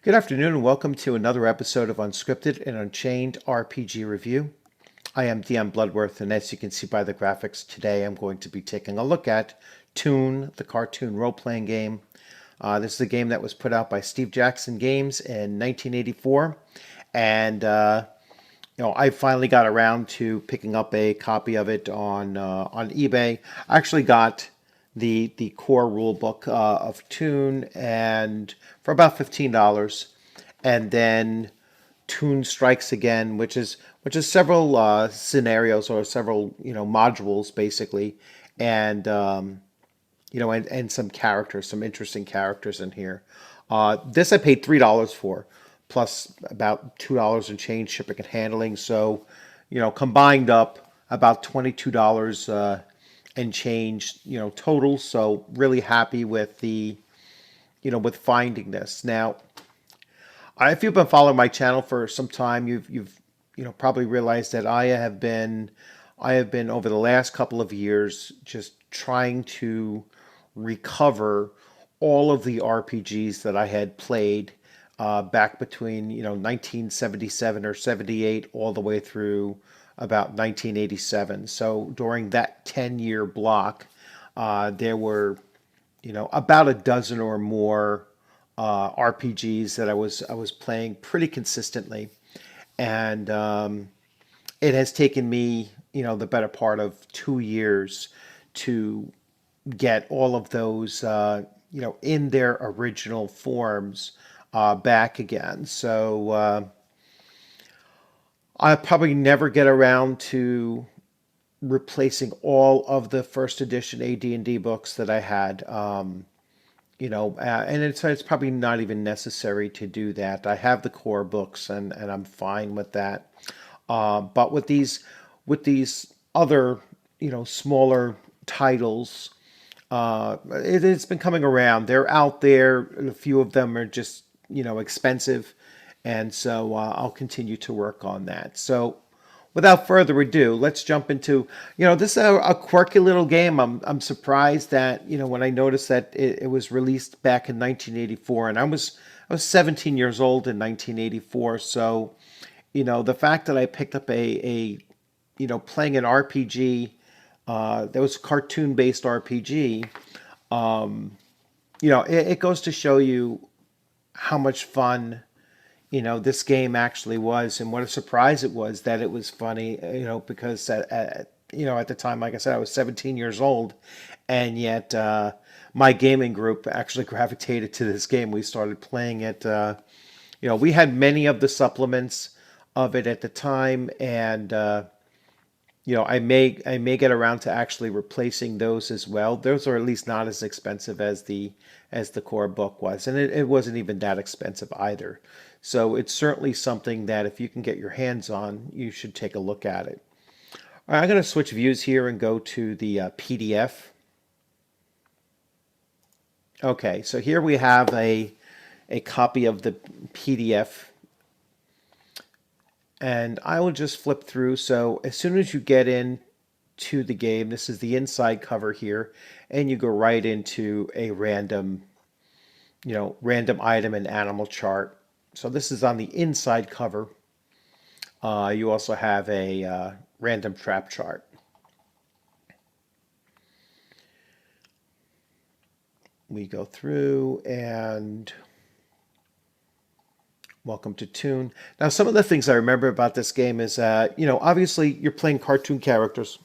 Good afternoon and welcome to another episode of Unscripted and Unchained RPG Review. I am DM Bloodworth, and as you can see by the graphics, today I'm going to be taking a look at Toon, the cartoon role-playing game. This is a game that was put out by Steve Jackson Games in 1984, and I finally got around to picking up a copy of it on eBay. I actually got the core rule book of Toon and for about $15, and then Toon Strikes Again, which is several scenarios or several modules basically, and and some characters, some interesting characters in here. This I paid $3 for, plus about $2 and change shipping and handling. So, combined up about $22 and change, total. So really happy with with finding this. Now, if you've been following my channel for some time, you've probably realized that I have been over the last couple of years just trying to recover all of the RPGs that I had played back between 1977 or 78 all the way through about 1987. So during that 10-year block, there were about a dozen or more RPGs that I was playing pretty consistently, and it has taken me the better part of 2 years to get all of those in their original forms back again. So I'll probably never get around to replacing all of the first edition AD&D books that I had. And it's probably not even necessary to do that. I have the core books, and I'm fine with that. But with these other smaller titles, it's been coming around. They're out there. A few of them are just expensive, and so I'll continue to work on that. So without further ado, let's jump into, this is a quirky little game. I'm surprised that, when I noticed that it was released back in 1984, and I was 17 years old in 1984. So, the fact that I picked up playing an RPG, that was a cartoon-based RPG, it goes to show you how much fun this game actually was, and what a surprise it was that it was funny, because at the time, like I said, I was 17 years old, and yet my gaming group actually gravitated to this game. We started playing it. We had many of the supplements of it at the time, and I may get around to actually replacing those as well. Those are at least not as expensive as the core book was, and it wasn't even that expensive either. So it's certainly something that if you can get your hands on, you should take a look at it. All right, I'm going to switch views here and go to the PDF. Okay, so here we have a copy of the PDF, and I will just flip through. So as soon as you get in to the game, this is the inside cover here, and you go right into a random item and animal chart. So this is on the inside cover. You also have a random trap chart. We go through and welcome to Toon. Now, some of the things I remember about this game is, obviously you're playing cartoon characters.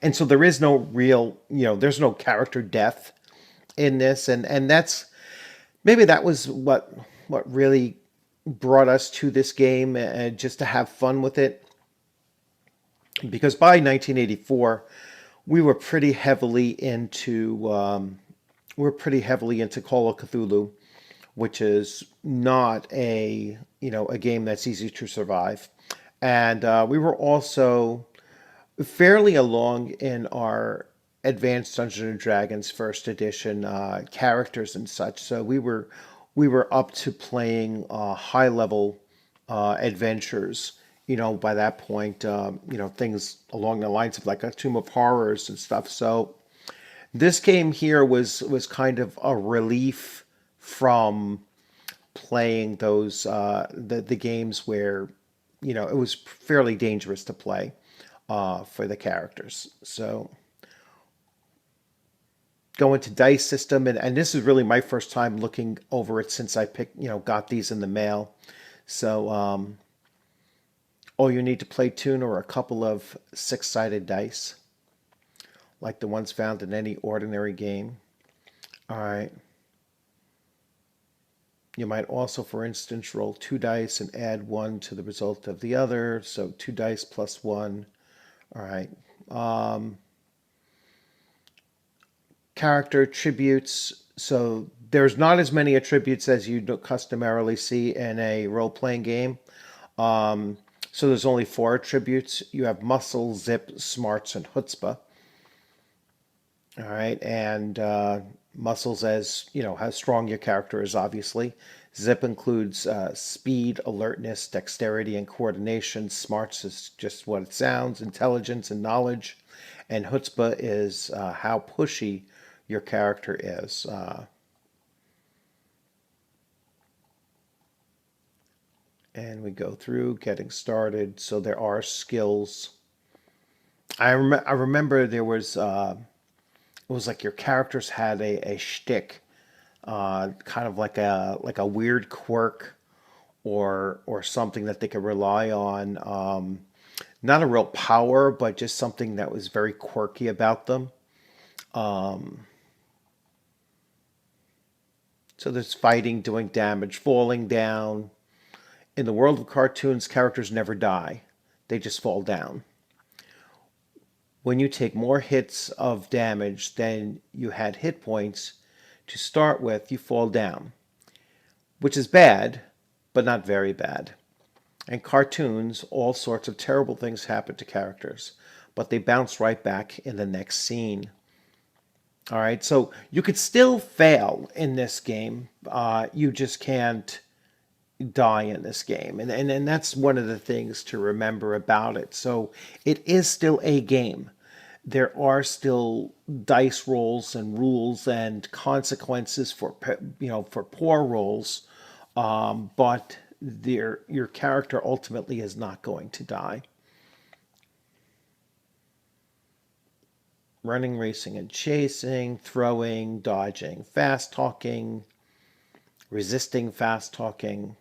And so there is no real, there's no character death in this. And maybe that was what really brought us to this game, just to have fun with it. Because by 1984, we were pretty heavily into Call of Cthulhu, which is not a game that's easy to survive. And we were also fairly along in our Advanced Dungeons and Dragons first edition characters and such. So we were up to playing high level adventures. By that point, things along the lines of like a Tomb of Horrors and stuff. So this game here was kind of a relief from playing those the games where it was fairly dangerous to play for the characters. So go into dice system, and this is really my first time looking over it since I got these in the mail. So all you need to play Toon are a couple of six-sided dice, like the ones found in any ordinary game. All right. You might also, for instance, roll two dice and add one to the result of the other. So two dice plus one. All right. Character attributes. So there's not as many attributes as you customarily see in a role-playing game. So there's only 4 attributes. You have muscle, zip, smarts, and chutzpah. All right, and muscles, as how strong your character is, obviously. Zip includes speed, alertness, dexterity, and coordination. Smarts is just what it sounds, intelligence and knowledge. And chutzpah is how pushy your character is. And we go through getting started. So there are skills. I remember there was it was like your characters had a shtick, kind of like a weird quirk or something that they could rely on. Not a real power, but just something that was very quirky about them. So there's fighting, doing damage, falling down. In the world of cartoons, characters never die. They just fall down. When you take more hits of damage than you had hit points to start with, you fall down, which is bad, but not very bad. In cartoons, all sorts of terrible things happen to characters, but they bounce right back in the next scene. All right, so you could still fail in this game. You just can't die in this game. And that's one of the things to remember about it. So it is still a game. There are still dice rolls and rules and consequences for for poor rolls, but your character ultimately is not going to die. Running, racing, and chasing, throwing, dodging, fast talking, resisting fast talking,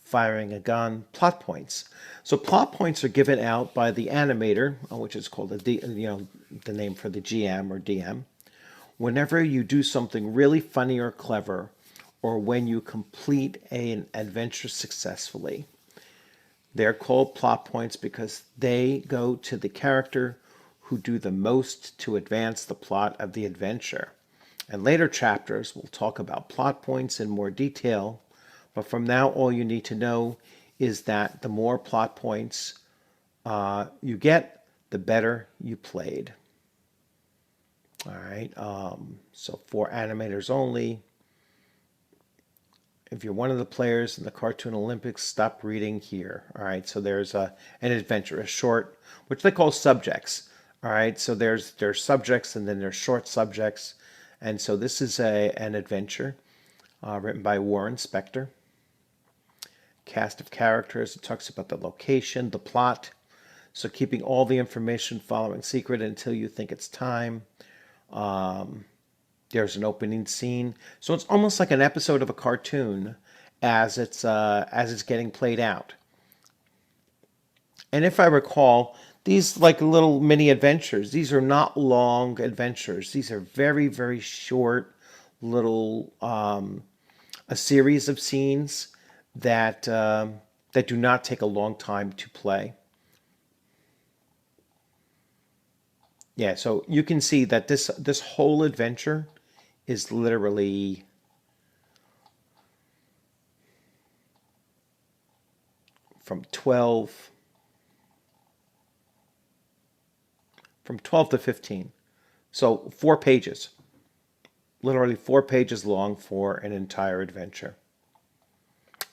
firing a gun, plot points. So plot points are given out by the animator, which is called the name for the GM or DM, whenever you do something really funny or clever, or when you complete an adventure successfully. They're called plot points because they go to the character who do the most to advance the plot of the adventure. In later chapters, we'll talk about plot points in more detail, but from now, all you need to know is that the more plot points you get, the better you played. All right, so for animators only. If you're one of the players in the Cartoon Olympics, stop reading here. All right, so there's an adventure, a short, which they call subjects. All right, so there's subjects and then there's short subjects. And so this is an adventure written by Warren Spector. Cast of characters. It talks about the location, the plot. So keeping all the information following secret until you think it's time. There's an opening scene. So it's almost like an episode of a cartoon as it's getting played out. And if I recall, these like little mini adventures, these are not long adventures. These are very, very short little a series of scenes that do not take a long time to play. Yeah, so you can see that this whole adventure is literally from 12 to 15. So 4 pages. Literally 4 pages long for an entire adventure.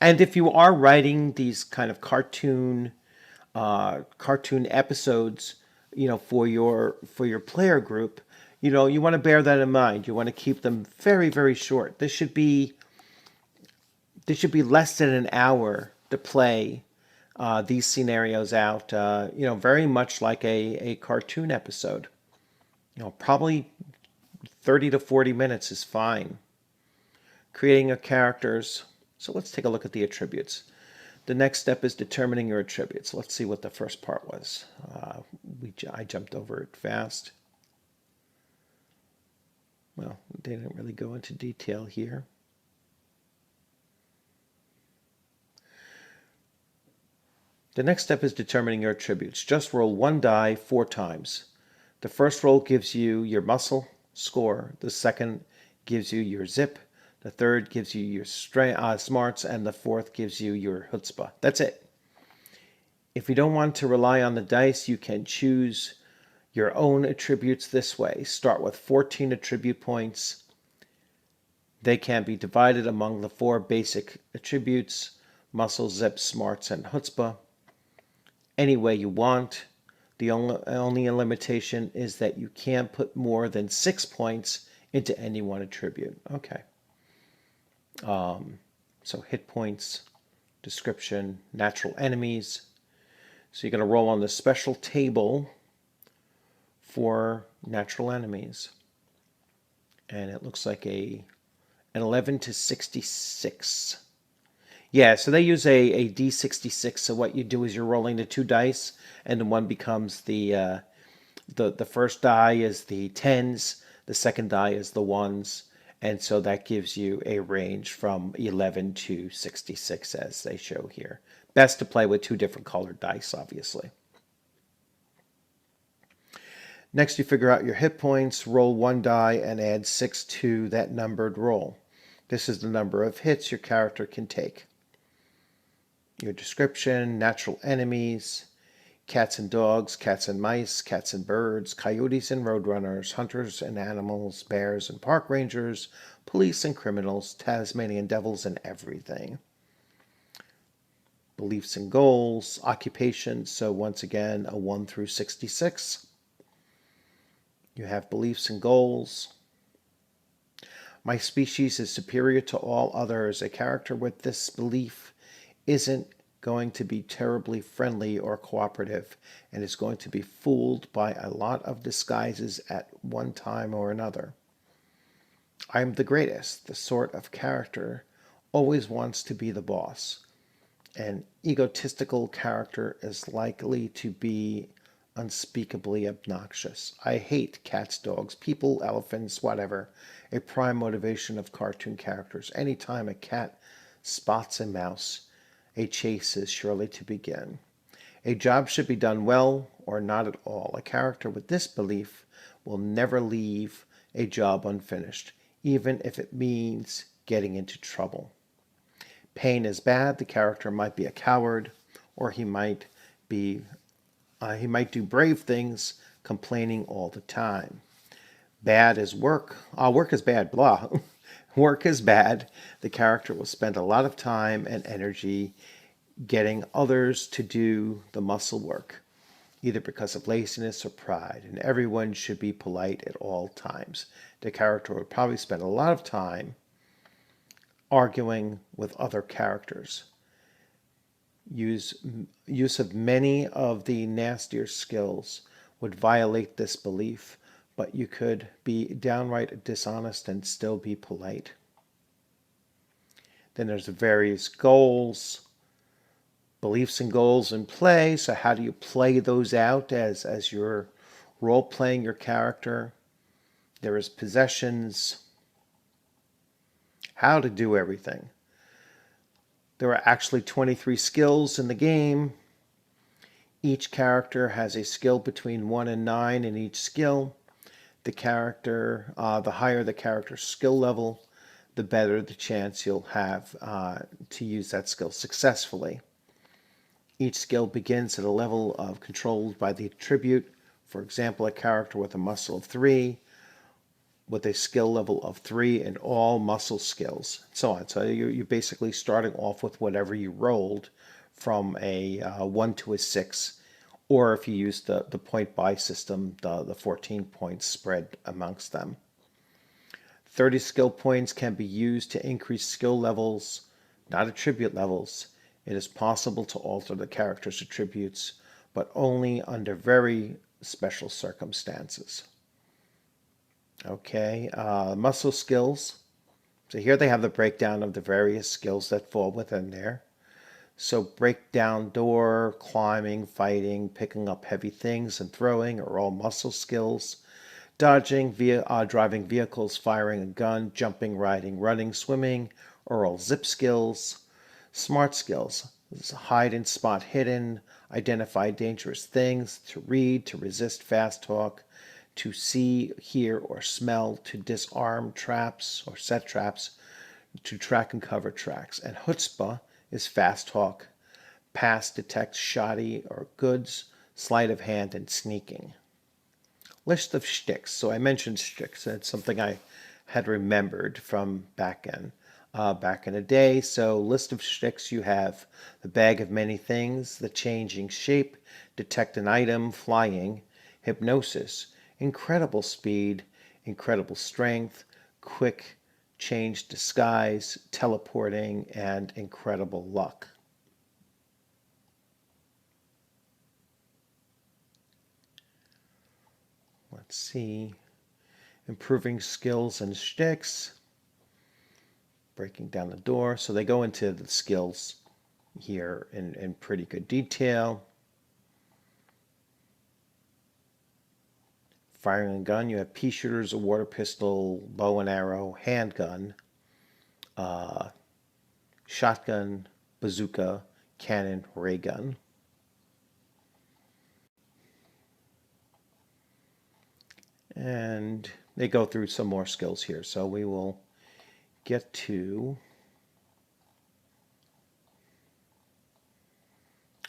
And if you are writing these kind of cartoon episodes, for your player group, you want to bear that in mind. You want to keep them very, very short. This should be there should be less than an hour to play these scenarios out. Very much like a cartoon episode. Probably 30 to 40 minutes is fine. Creating your characters. So let's take a look at the attributes. The next step is determining your attributes. Let's see what the first part was. I jumped over it fast. Well, they didn't really go into detail here. The next step is determining your attributes. Just roll one die 4 times. The first roll gives you your muscle score. The second gives you your zip. The third gives you your smarts. And the fourth gives you your chutzpah. That's it. If you don't want to rely on the dice, you can choose your own attributes this way. Start with 14 attribute points. They can be divided among the 4 basic attributes: muscle, zip, smarts, and chutzpah. Any way you want. The only limitation is that you can't put more than 6 points into any one attribute. Okay. So hit points, description, natural enemies. So you're going to roll on the special table for natural enemies. And it looks like an 11 to 66. Yeah, so they use a D66. So what you do is you're rolling the 2 dice, and then one becomes the first die is the 10s, the second die is the 1s, and so that gives you a range from 11 to 66, as they show here. Best to play with 2 different colored dice, obviously. Next, you figure out your hit points, roll 1 die, and add 6 to that numbered roll. This is the number of hits your character can take. Your description: natural enemies, cats and dogs, cats and mice, cats and birds, coyotes and roadrunners, hunters and animals, bears and park rangers, police and criminals, Tasmanian devils and everything. Beliefs and goals, occupations, so once again a 1 through 66. You have beliefs and goals. My species is superior to all others. A character with this belief isn't going to be terribly friendly or cooperative and is going to be fooled by a lot of disguises at one time or another. I am the greatest. The sort of character always wants to be the boss. An egotistical character is likely to be unspeakably obnoxious. I hate cats, dogs, people, elephants, whatever. A prime motivation of cartoon characters. Anytime a cat spots a mouse, a chase is surely to begin. A job should be done well or not at all. A character with this belief will never leave a job unfinished, even if it means getting into trouble. Pain is bad. The character might be a coward, or he might do brave things, complaining all the time. Bad is work. Work is bad, blah. Work is bad. The character will spend a lot of time and energy getting others to do the muscle work, either because of laziness or pride, and everyone should be polite at all times. The character would probably spend a lot of time arguing with other characters. Use of many of the nastier skills would violate this belief, but you could be downright dishonest and still be polite. Then there's various goals, beliefs and goals in play. So how do you play those out as you're role-playing your character? There is possessions, how to do everything. There are actually 23 skills in the game. Each character has a skill between 1 and 9 in each skill. The higher the character's skill level, the better the chance you'll have to use that skill successfully. Each skill begins at a level controlled by the attribute. For example, a character with a muscle of 3, with a skill level of 3 in all muscle skills, and so on. So you're basically starting off with whatever you rolled from a 1 to a 6. Or if you use the point buy system, the 14 points spread amongst them. 30 skill points can be used to increase skill levels not attribute levels. It is possible to alter the character's attributes, but only under very special circumstances. Okay, muscle skills. So here they have the breakdown of the various skills that fall within there. So break down door, climbing, fighting, picking up heavy things, and throwing are all muscle skills. Dodging, driving vehicles, firing a gun, jumping, riding, running, swimming are all zip skills. Smart skills. This is hide and spot hidden, identify dangerous things, to read, to resist fast talk, to see, hear, or smell, to disarm traps or set traps, to track and cover tracks. And chutzpah is fast talk, pass, detect shoddy or goods, sleight of hand, and sneaking. List of shticks. So I mentioned shticks. It's something I had remembered from back in the day. So list of shticks, you have the bag of many things, the changing shape, detect an item, flying, hypnosis, incredible speed, incredible strength, quick change disguise, teleporting, and incredible luck. Let's see. Improving skills and shticks. Breaking down the door. So they go into the skills here in pretty good detail. Firing a gun, you have pea shooters, a water pistol, bow and arrow, handgun, shotgun, bazooka, cannon, ray gun. And they go through some more skills here. So we will get to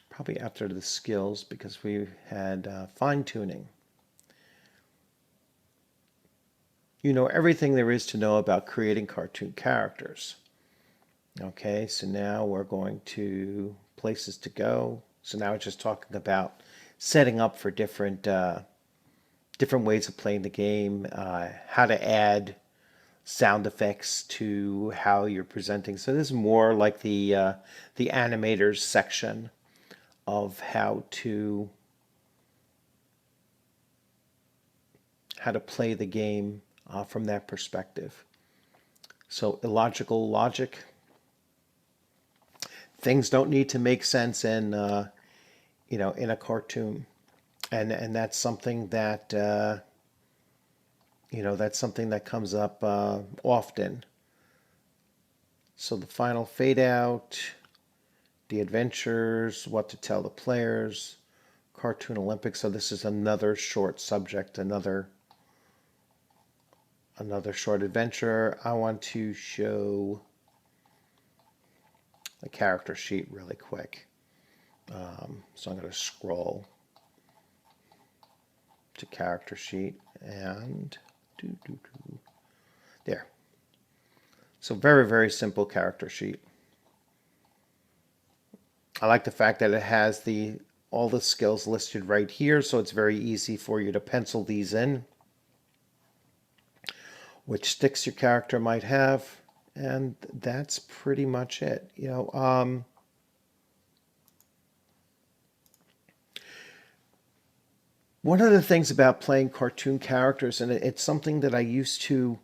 probably after the skills, because we had fine-tuning. You know everything there is to know about creating cartoon characters. Okay, so now we're going to places to go. So now it's just talking about setting up for different ways of playing the game, how to add sound effects to how you're presenting. So this is more like the animators section of how to play the game from that perspective. So illogical logic. Things don't need to make sense in in a cartoon, and that's something that that's something that comes up often. So the final fade out, the adventures, what to tell the players, Cartoon Olympics. So this is another short subject, another short adventure. I want to show the character sheet really quick. So I'm going to scroll to character sheet and there. So very, very simple character sheet. I like the fact that it has all the skills listed right here, so it's very easy for you to pencil these in, which sticks your character might have, and that's pretty much it. One of the things about playing cartoon characters, and it's something that I used to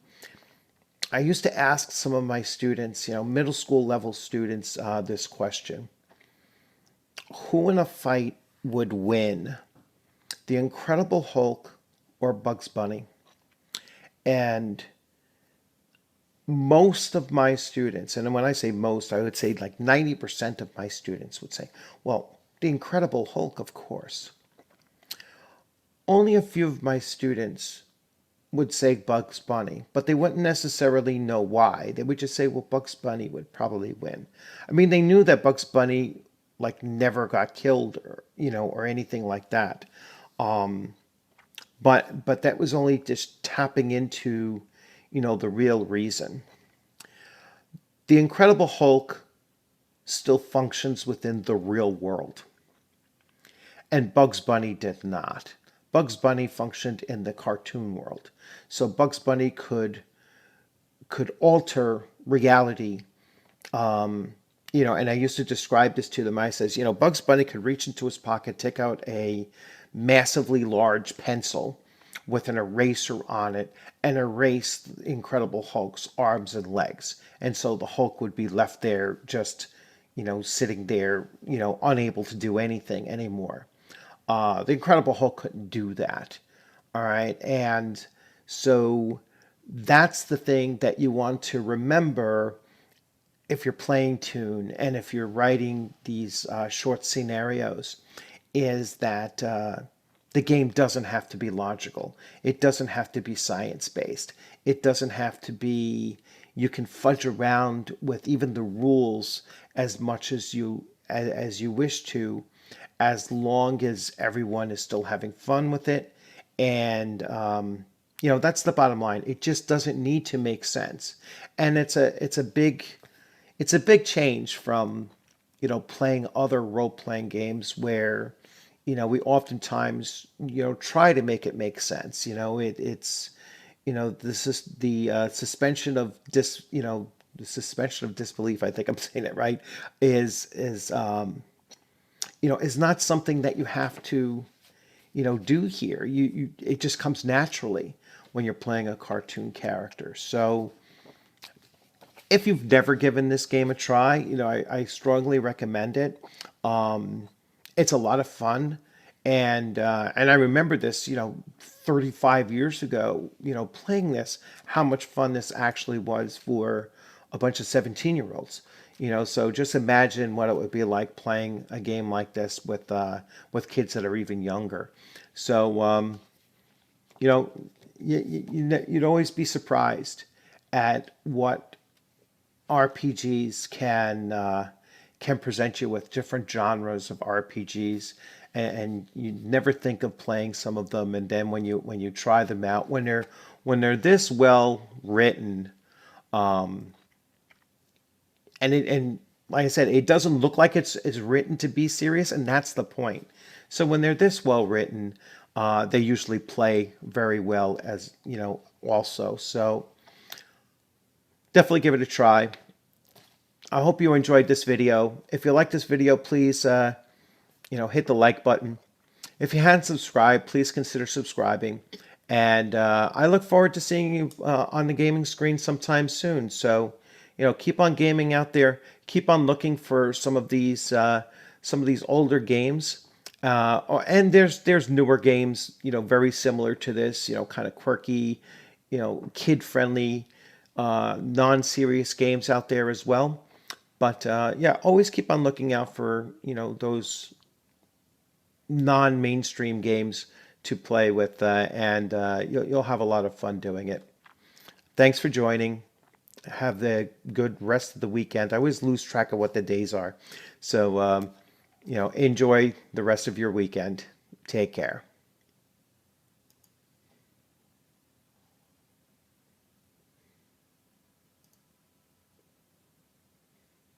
ask some of my students, middle school level students, this question: who in a fight would win, the Incredible Hulk or Bugs Bunny? And most of my students, and when I say most, I would say like 90% of my students would say, well, the Incredible Hulk, of course. Only a few of my students would say Bugs Bunny, but they wouldn't necessarily know why. They would just say, well, Bugs Bunny would probably win. I mean, they knew that Bugs Bunny like never got killed or anything like that. But that was only just tapping into, the real reason. The Incredible Hulk still functions within the real world, and Bugs Bunny did not. Bugs Bunny functioned in the cartoon world. So Bugs Bunny could alter reality And I used to describe this to them. I says, Bugs Bunny could reach into his pocket, take out a massively large pencil with an eraser on it and erase Incredible Hulk's arms and legs. And so the Hulk would be left there just, sitting there, unable to do anything anymore. The Incredible Hulk couldn't do that. All right. And so that's the thing that you want to remember if you're playing Toon and if you're writing these short scenarios, is that the game doesn't have to be logical. It doesn't have to be science-based. It doesn't have to be, you can fudge around with even the rules as much as you wish to, as long as everyone is still having fun with it. And that's the bottom line. It just doesn't need to make sense. And it's a big change from, playing other role-playing games where, we oftentimes, try to make it make sense. It's, this is the suspension of the suspension of disbelief. I think I'm saying it right. Is not something that you have to, do here. It just comes naturally when you're playing a cartoon character. So if you've never given this game a try, I strongly recommend it. It's a lot of fun, and I remember this, 35 years ago, playing this, how much fun this actually was for a bunch of 17-year-olds. So just imagine what it would be like playing a game like this with kids that are even younger. So you'd always be surprised at what RPGs can present you with, different genres of RPGs, and you never think of playing some of them, and then when you try them out, when they're this well written, and like I said, it doesn't look like it's written to be serious, and that's the point. So when they're this well written, they usually play very well as also. So definitely give it a try. I hope you enjoyed this video. If you like this video, please, hit the like button. If you hadn't subscribed, please consider subscribing. And I look forward to seeing you on the gaming screen sometime soon. So, keep on gaming out there. Keep on looking for some of these older games. And there's newer games, very similar to this, kind of quirky, kid-friendly, non-serious games out there as well. But yeah, always keep on looking out for, those non-mainstream games to play with, and you'll have a lot of fun doing it. Thanks for joining. Have the good rest of the weekend. I always lose track of what the days are. So, enjoy the rest of your weekend. Take care.